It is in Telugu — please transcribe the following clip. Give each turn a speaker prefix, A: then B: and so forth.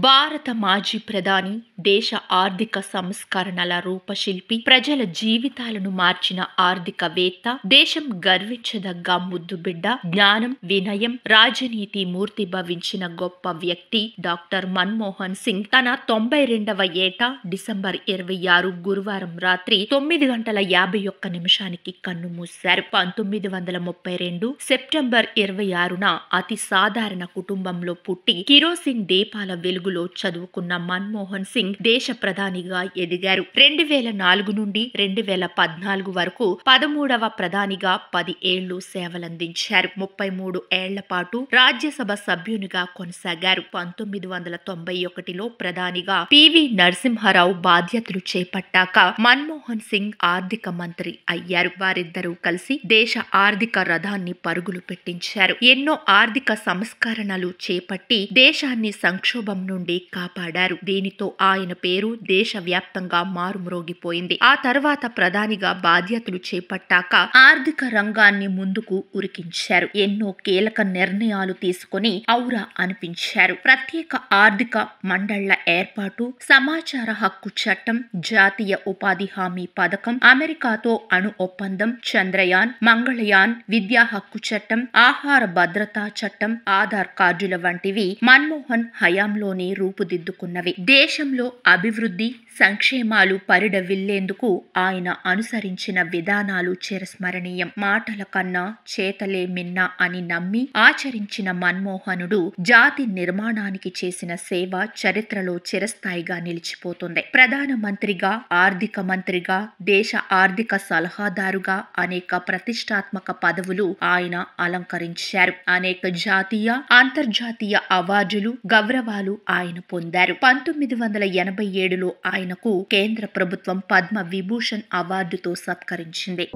A: భారత మాజీ ప్రధాని, దేశ ఆర్థిక సంస్కరణల రూపశిల్పి, ప్రజల జీవితాలను మార్చిన ఆర్థికవేత్త, దేశం గర్వించదగ్గ ముద్దుబిడ్డ, జ్ఞానం, వినయం, రాజనీతి మూర్తిభవించిన గొప్ప వ్యక్తి డాక్టర్ మన్మోహన్ సింగ్ తన 92వ ఏట డిసెంబర్ 26 గురువారం రాత్రి 9:51 కన్నుమూశారు. 1932 సెప్టెంబర్ 26న అతి సాధారణ కుటుంబంలో పుట్టి కిరోసిన్ దీపాల వెలుగులో చదువుకున్న మన్మోహన్ సింగ్ దేశ ప్రధానిగా ఎదిగారు. 2004 నుండి 2014 వరకు 13వ ప్రధానిగా 10 ఏళ్లు సేవలందించారు. 33 ఏళ్ల పాటు రాజ్యసభ సభ్యునిగా కొనసాగారు. 1991లో ప్రధానిగా పివి నరసింహారావు బాధ్యతలు చేపట్టాక మన్మోహన్ సింగ్ ఆర్థిక మంత్రి అయ్యారు. వారిద్దరూ కలిసి దేశ ఆర్థిక రథాన్ని పరుగులు పెట్టించారు. ఎన్నో ఆర్థిక సంస్కరణలు చేపట్టి దేశాన్ని సంక్షోభం నుండి కాపాడారు. దీనితో ఆయన పేరు దేశవ్యాప్తంగా మారుమ్రోగిపోయింది. ఆ తర్వాత ప్రధానిగా బాధ్యతలు చేపట్టాక ఆర్థిక రంగాన్ని ముందుకు ఉరికించారు. ఎన్నో కీలక నిర్ణయాలు తీసుకుని ఔరా అనిపించారు. ప్రత్యేక ఆర్థిక మండళ్ల ఏర్పాటు, సమాచార హక్కు చట్టం, జాతీయ ఉపాధి హామీ పథకం, అమెరికాతో అణు ఒప్పందం, చంద్రయాన్, మంగళయాన్, విద్యా హక్కు చట్టం, ఆహార భద్రతా చట్టం, ఆధార్ కార్డుల వంటివి మన్మోహన్ హయాంలోనే రూపుదిద్దుకున్నవి. దేశంలో అభివృద్ధి, సంక్షేమాలు పరిడవిల్లేందుకు ఆయన అనుసరించిన విధానాలు చిరస్మరణీయం. మాటల కన్నా చేతలే మిన్న అని నమ్మి ఆచరించిన మన్మోహనుడు జాతి నిర్మాణానికి చేసిన సేవ చరిత్రలో చిరస్థాయిగా నిలిచిపోతుంది. ప్రధానమంత్రిగా, ఆర్థిక మంత్రిగా, దేశ ఆర్థిక సలహాదారుగా అనేక ప్రతిష్టాత్మక పదవులు ఆయన అలంకరించారు. అనేక జాతీయ, అంతర్జాతీయ అవార్డులు, గౌరవాలు ఆయన పొందారు. 1987లో ఆయనకు కేంద్ర ప్రభుత్వం పద్మ విభూషణ్ అవార్డుతో సత్కరించింది.